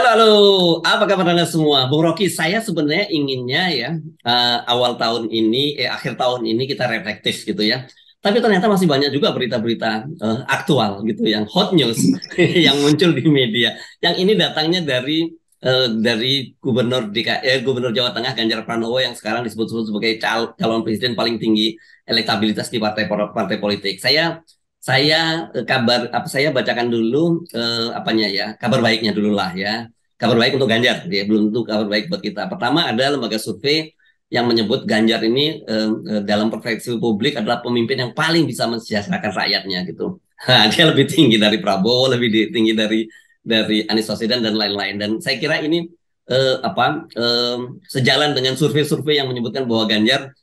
Halo, halo, apa kabar Anda semua? Bung Rocky, saya sebenarnya inginnya ya awal tahun ini, akhir tahun ini kita reflektif gitu ya. Tapi ternyata masih banyak juga berita-berita aktual gitu, yang hot news yang muncul di media. Yang ini datangnya dari Gubernur Jawa Tengah Ganjar Pranowo yang sekarang disebut-sebut sebagai calon presiden paling tinggi elektabilitas di partai politik. Saya bacakan dulu apanya ya, kabar baiknya dulu lah ya. Kabar baik untuk Ganjar, ya belum tentu kabar baik buat kita. Pertama ada lembaga survei yang menyebut Ganjar ini dalam persepsi publik adalah pemimpin yang paling bisa mensejahterakan rakyatnya gitu. Dia lebih tinggi dari Prabowo, tinggi dari Anies Baswedan dan lain-lain. Dan saya kira ini sejalan dengan survei-survei yang menyebutkan bahwa Ganjar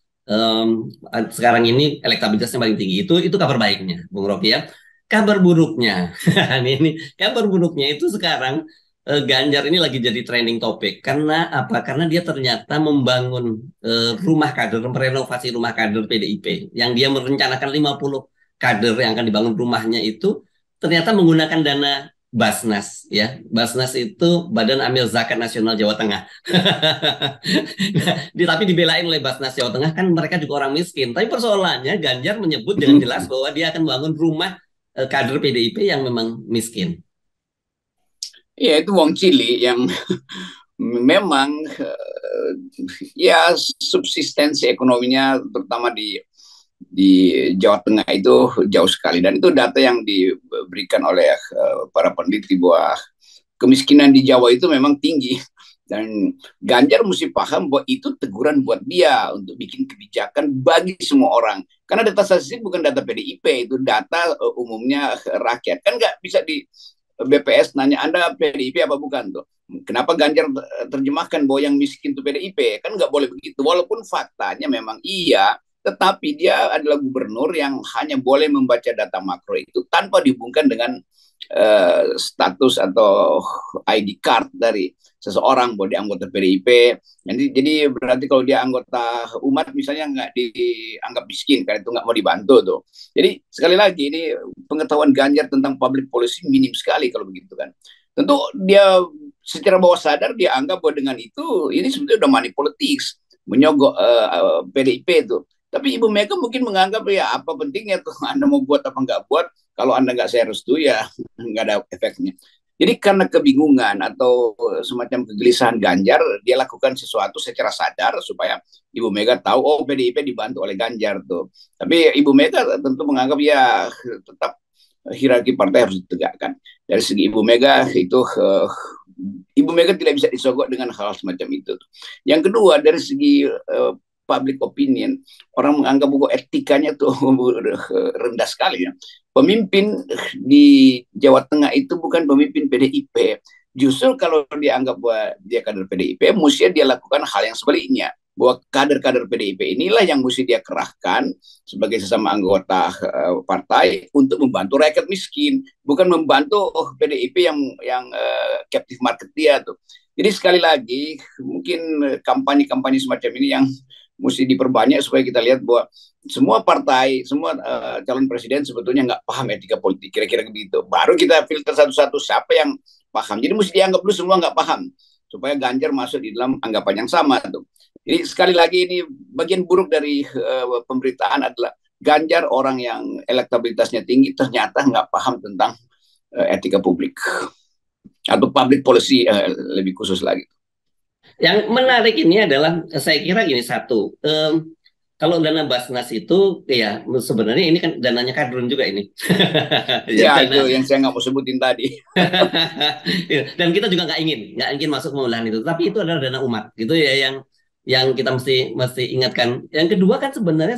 sekarang ini elektabilitasnya paling tinggi. Itu kabar baiknya, Bung Rocky ya. Kabar buruknya, ini kabar buruknya itu sekarang Ganjar ini lagi jadi trending topik karena apa? Karena dia ternyata membangun rumah kader, merenovasi rumah kader PDIP yang dia merencanakan 50 kader yang akan dibangun rumahnya itu ternyata menggunakan dana Basnas ya. Basnas itu Badan Amil Zakat Nasional Jawa Tengah. Tapi dibelain oleh Basnas Jawa Tengah kan mereka juga orang miskin. Tapi persoalannya Ganjar menyebut dengan jelas bahwa dia akan membangun rumah kader PDIP yang memang miskin. Ya itu wong cilik yang memang ya subsistensi ekonominya terutama di Jawa Tengah itu jauh sekali, dan itu data yang diberikan oleh para peneliti bahwa kemiskinan di Jawa itu memang tinggi, dan Ganjar mesti paham bahwa itu teguran buat dia untuk bikin kebijakan bagi semua orang, karena data statistik bukan data PDIP, itu data umumnya rakyat, kan nggak bisa di BPS nanya Anda PDIP apa bukan tuh. Kenapa Ganjar terjemahkan bahwa yang miskin itu PDIP? Kan nggak boleh begitu. Walaupun faktanya memang iya, tetapi dia adalah gubernur yang hanya boleh membaca data makro itu tanpa dihubungkan dengan status atau ID card dari seseorang bahwa dia anggota PDIP. Jadi berarti kalau dia anggota umat misalnya nggak dianggap miskin karena itu nggak mau dibantu tuh. Jadi sekali lagi ini pengetahuan Ganjar tentang public policy minim sekali kalau begitu kan. Tentu dia secara bawah sadar dia anggap bahwa dengan itu ini sebetulnya udah money politics, menyogok PDIP itu. Tapi Ibu Mega mungkin menganggap ya apa pentingnya tuh Anda mau buat apa nggak buat, kalau Anda nggak saya restu ya nggak ada efeknya. Jadi karena kebingungan atau semacam kegelisahan Ganjar, dia lakukan sesuatu secara sadar supaya Ibu Mega tahu, oh PDIP dibantu oleh Ganjar tuh. Tapi Ibu Mega tentu menganggap ya tetap hierarki partai harus ditegakkan. Dari segi Ibu Mega itu Ibu Mega tidak bisa disogok dengan hal semacam itu. Yang kedua dari segi public opinion, orang menganggap bahwa etikanya tuh rendah sekali ya. Pemimpin di Jawa Tengah itu bukan pemimpin PDIP. Justru kalau dianggap bahwa dia kader PDIP, mesti dia lakukan hal yang sebaliknya. Bahwa kader-kader PDIP inilah yang mesti dia kerahkan sebagai sesama anggota partai untuk membantu rakyat miskin, bukan membantu PDIP yang captive market dia tuh. Jadi sekali lagi mungkin kampanye-kampanye semacam ini yang mesti diperbanyak supaya kita lihat bahwa semua partai, semua calon presiden sebetulnya nggak paham etika politik, kira-kira begitu. Baru kita filter satu-satu siapa yang paham. Jadi mesti dianggap dulu semua nggak paham supaya Ganjar masuk di dalam anggapan yang sama tuh. Jadi sekali lagi ini bagian buruk dari pemberitaan adalah Ganjar orang yang elektabilitasnya tinggi ternyata nggak paham tentang etika publik atau public policy lebih khusus lagi. Yang menarik ini adalah saya kira gini satu, kalau dana Basnas itu ya sebenarnya ini kan dananya kadrun juga ini. Ya Dana, itu yang saya nggak mau sebutin tadi. dan kita juga nggak ingin masuk pemilihan itu. Tapi itu adalah dana umat gitu ya yang kita mesti ingatkan. Yang kedua kan sebenarnya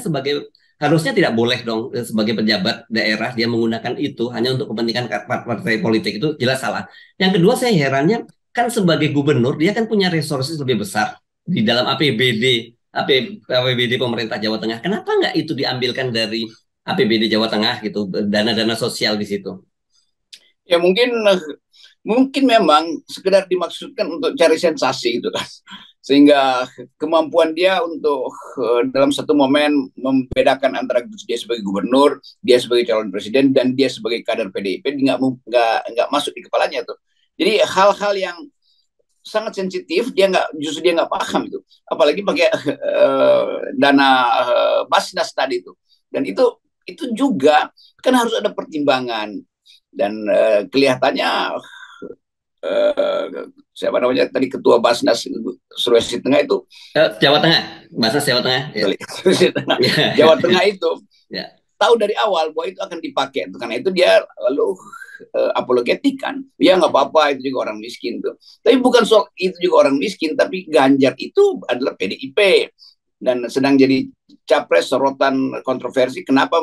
harusnya tidak boleh dong sebagai pejabat daerah dia menggunakan itu hanya untuk kepentingan partai politik, itu jelas salah. Yang kedua saya herannya kan sebagai gubernur dia kan punya resources lebih besar di dalam APBD pemerintah Jawa Tengah. Kenapa nggak itu diambilkan dari APBD Jawa Tengah gitu, dana-dana sosial di situ? Ya mungkin memang sekedar dimaksudkan untuk cari sensasi itu kan, sehingga kemampuan dia untuk dalam satu momen membedakan antara dia sebagai gubernur, dia sebagai calon presiden, dan dia sebagai kader PDIP nggak masuk di kepalanya tuh. Jadi hal-hal yang sangat sensitif, dia nggak paham itu, apalagi pakai dana Basnas tadi itu. Dan itu juga kan harus ada pertimbangan. Dan kelihatannya siapa namanya tadi ketua Basnas Sulawesi Tengah itu, Jawa Tengah, bahasa Jawa Tengah, ya. Sulawesi Tengah, Ya, Jawa Tengah itu ya. tahu dari awal bahwa itu akan dipakai. Karena itu dia lalu apologetik kan. Ya nggak apa-apa, itu juga orang miskin tuh. Tapi bukan soal itu juga orang miskin, tapi Ganjar itu adalah PDIP dan sedang jadi capres sorotan kontroversi. Kenapa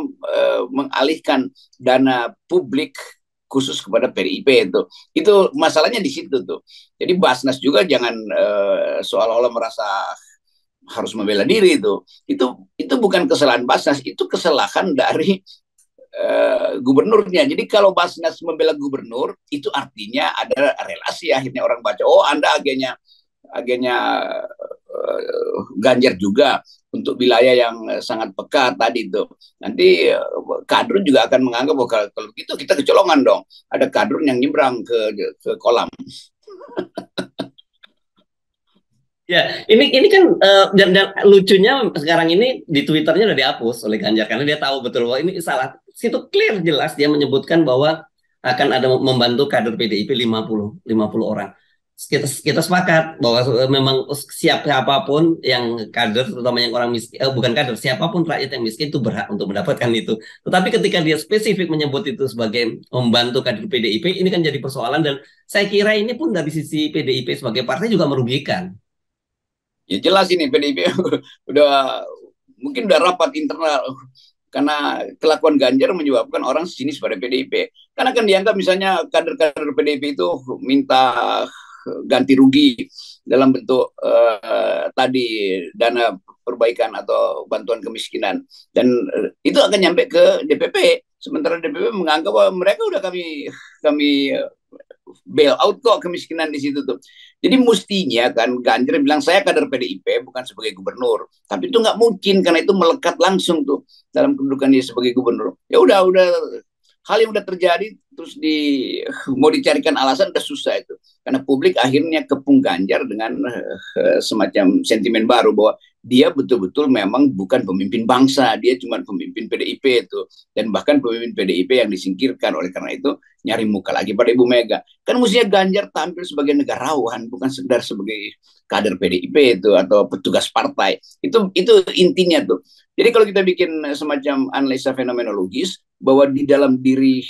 mengalihkan dana publik khusus kepada PDIP itu masalahnya di situ tuh. Jadi Basnas juga jangan seolah-olah merasa harus membela diri itu bukan kesalahan Basnas, itu kesalahan dari gubernurnya. Jadi kalau Basnas membela gubernur, itu artinya ada relasi. Akhirnya orang baca, oh Anda agennya Ganjar juga untuk wilayah yang sangat peka tadi itu. Nanti kader juga akan menganggap bahwa kalau gitu kita kecolongan dong. Ada kader yang nyebrang ke kolam. Ya, ini kan dan lucunya sekarang ini di Twitternya udah dihapus oleh Ganjar karena dia tahu betul bahwa ini salah. Situ clear jelas dia menyebutkan bahwa akan ada membantu kader PDIP 50 orang. Kita sepakat bahwa memang siapapun yang kader, terutama yang orang miskin, bukan kader, siapapun rakyat yang miskin itu berhak untuk mendapatkan itu. Tetapi ketika dia spesifik menyebut itu sebagai membantu kader PDIP, ini kan jadi persoalan dan saya kira ini pun dari sisi PDIP sebagai partai juga merugikan. Ya jelas ini PDIP udah mungkin udah rapat internal karena kelakuan Ganjar menyebabkan orang sinis pada PDIP. Karena kan dianggap misalnya kader-kader PDIP itu minta ganti rugi dalam bentuk tadi dana perbaikan atau bantuan kemiskinan, dan itu akan nyampe ke DPP. Sementara DPP menganggap bahwa mereka udah kami bail out kok kemiskinan di situ tuh. Jadi mestinya kan Ganjar bilang saya kader PDIP bukan sebagai gubernur, tapi itu nggak mungkin karena itu melekat langsung tuh dalam kedudukan dia sebagai gubernur. Ya udah hal yang udah terjadi terus mau dicarikan alasan udah susah itu, karena publik akhirnya kepung Ganjar dengan semacam sentimen baru bahwa dia betul-betul memang bukan pemimpin bangsa, dia cuma pemimpin PDIP itu, dan bahkan pemimpin PDIP yang disingkirkan. Oleh karena itu nyari muka lagi pada Ibu Mega. Kan mestinya Ganjar tampil sebagai negarawan, bukan sekedar sebagai kader PDIP itu atau petugas partai. Itu intinya tuh. Jadi kalau kita bikin semacam analisa fenomenologis bahwa di dalam diri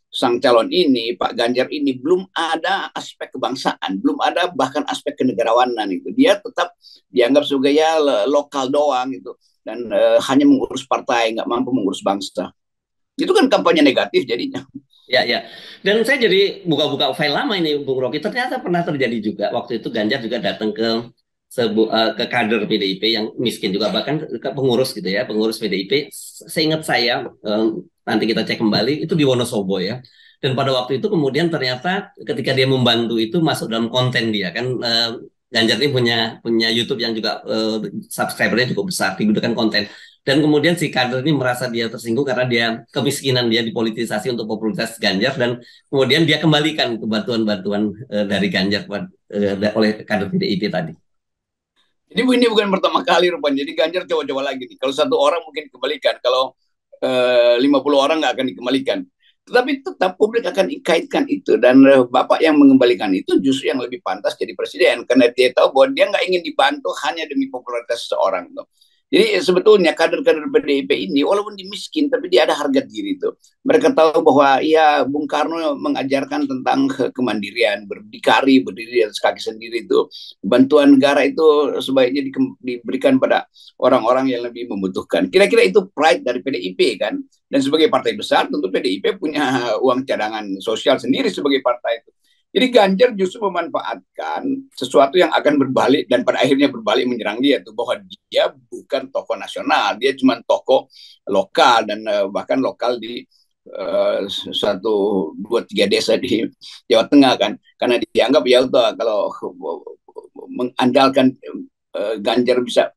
sang calon ini, Pak Ganjar ini, belum ada aspek kebangsaan, belum ada bahkan aspek kenegarawanan itu. Dia tetap dianggap sebagai ya lokal doang itu, dan hanya mengurus partai, nggak mampu mengurus bangsa. Itu kan kampanye negatif jadinya. Ya, ya. Dan saya jadi buka-buka file lama ini, Bung Rocky. Ternyata pernah terjadi juga. Waktu itu Ganjar juga datang ke kader PDIP yang miskin juga, bahkan ke pengurus gitu ya, pengurus PDIP. Seingat saya, nanti kita cek kembali, itu di Wonosobo ya. Dan pada waktu itu kemudian ternyata ketika dia membantu itu masuk dalam konten dia kan. Ganjar ini punya YouTube yang juga subscribernya cukup besar, digunakan konten. Dan kemudian si kader ini merasa dia tersinggung karena dia kemiskinan dia dipolitisasi untuk popularitas Ganjar, dan kemudian dia kembalikan ke bantuan-bantuan dari Ganjar oleh kader PDIP tadi. Ini bukan pertama kali rupanya. Jadi Ganjar coba-coba lagi nih. Kalau satu orang mungkin dikembalikan, kalau 50 orang nggak akan dikembalikan. Tetapi tetap publik akan kaitkan itu, dan Bapak yang mengembalikan itu justru yang lebih pantas jadi presiden karena dia tahu bahwa dia nggak ingin dibantu hanya demi popularitas seseorang. Jadi sebetulnya kader-kader PDIP ini walaupun dimiskin tapi dia ada harga diri tuh. Mereka tahu bahwa ya Bung Karno mengajarkan tentang kemandirian, berdikari, berdiri di atas kaki sendiri itu. Bantuan negara itu sebaiknya diberikan pada orang-orang yang lebih membutuhkan. Kira-kira itu pride dari PDIP kan. Dan sebagai partai besar tentu PDIP punya uang cadangan sosial sendiri sebagai partai itu. Jadi Ganjar justru memanfaatkan sesuatu yang akan berbalik dan pada akhirnya berbalik menyerang dia tuh, bahwa dia bukan tokoh nasional, dia cuma tokoh lokal, dan bahkan lokal di 1, 2, 3 desa di Jawa Tengah kan, karena dianggap ya udah kalau mengandalkan Ganjar bisa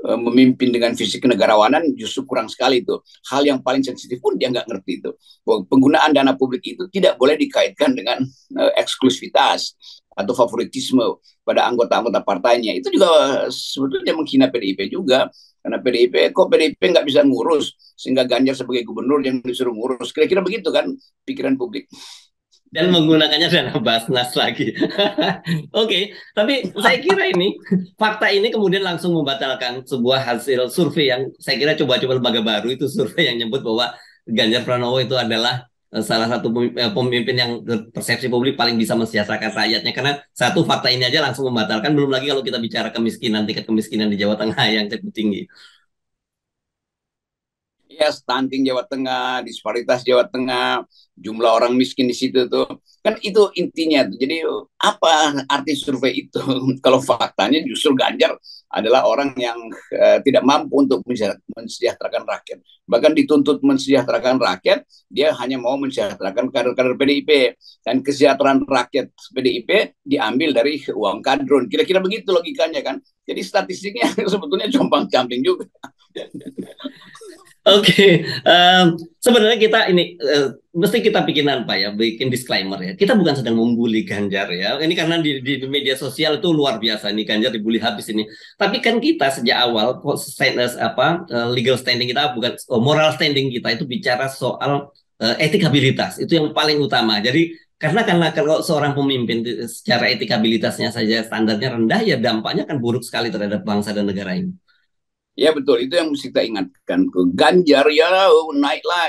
memimpin dengan visi kenegarawanan justru kurang sekali itu. Hal yang paling sensitif pun dia nggak ngerti itu. Penggunaan dana publik itu tidak boleh dikaitkan dengan eksklusivitas atau favoritisme pada anggota-anggota partainya. Itu juga sebetulnya menghina PDIP juga. Karena PDIP nggak bisa ngurus, sehingga Ganjar sebagai gubernur yang disuruh ngurus. Kira-kira begitu kan pikiran publik. Dan menggunakannya dana Basnas lagi. Oke, tapi saya kira ini fakta ini kemudian langsung membatalkan sebuah hasil survei yang saya kira coba-coba lembaga baru itu survei yang nyebut bahwa Ganjar Pranowo itu adalah salah satu pemimpin yang persepsi publik paling bisa mensejahterakan rakyatnya, karena satu fakta ini aja langsung membatalkan, belum lagi kalau kita bicara kemiskinan, tingkat kemiskinan di Jawa Tengah yang cukup tinggi. Ya, stunting Jawa Tengah, disparitas Jawa Tengah, jumlah orang miskin di situ tuh. Kan itu intinya tuh. Jadi apa arti survei itu? Kalau faktanya justru Ganjar adalah orang yang tidak mampu untuk mensejahterakan rakyat. Bahkan dituntut mensejahterakan rakyat, dia hanya mau mensejahterakan kader-kader PDIP. Dan kesejahteraan rakyat PDIP diambil dari uang kadrun. Kira-kira begitu logikanya kan. Jadi statistiknya sebetulnya jompang-camping juga. Oke, sebenarnya kita ini mesti kita bikin apa ya, bikin disclaimer ya. Kita bukan sedang membuli Ganjar ya. Ini karena di media sosial itu luar biasa nih, Ganjar dibully habis ini. Tapi kan kita sejak awal legal standing kita bukan moral standing kita itu bicara soal etikabilitas, itu yang paling utama. Jadi karena kalau seorang pemimpin secara etikabilitasnya saja standarnya rendah, ya dampaknya kan buruk sekali terhadap bangsa dan negara ini. Ya betul, itu yang mesti kita ingatkan ke Ganjar ya naiklah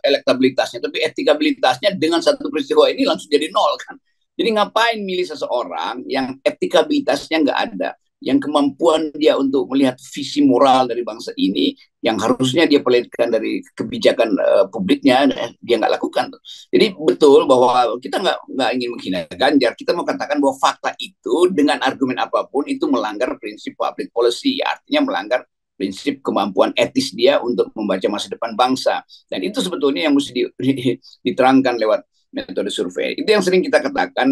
elektabilitasnya, tapi etikabilitasnya dengan satu peristiwa ini langsung jadi nol kan. Jadi ngapain milih seseorang yang etikabilitasnya nggak ada, yang kemampuan dia untuk melihat visi moral dari bangsa ini, yang harusnya dia pelitkan dari kebijakan publiknya, dia nggak lakukan. Jadi betul bahwa kita nggak ingin menghina Ganjar, kita mau katakan bahwa fakta itu dengan argumen apapun itu melanggar prinsip public policy, artinya melanggar prinsip kemampuan etis dia untuk membaca masa depan bangsa. Dan itu sebetulnya yang mesti diterangkan lewat metode survei. Itu yang sering kita katakan,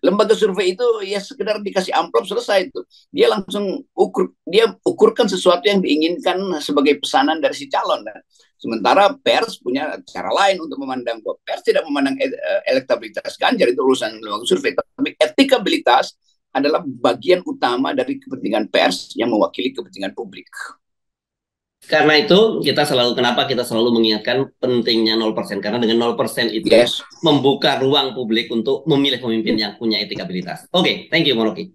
lembaga survei itu ya sekedar dikasih amplop selesai itu. Dia langsung ukurkan sesuatu yang diinginkan sebagai pesanan dari si calon. Sementara pers punya cara lain untuk memandang. Pers tidak memandang elektabilitas Ganjar, itu urusan lembaga survei. Tapi etikabilitas adalah bagian utama dari kepentingan pers yang mewakili kepentingan publik. Karena itu kenapa kita selalu mengingatkan pentingnya 0%, karena dengan 0% itu membuka ruang publik untuk memilih pemimpin yang punya etikabilitas. Oke, thank you Moroki.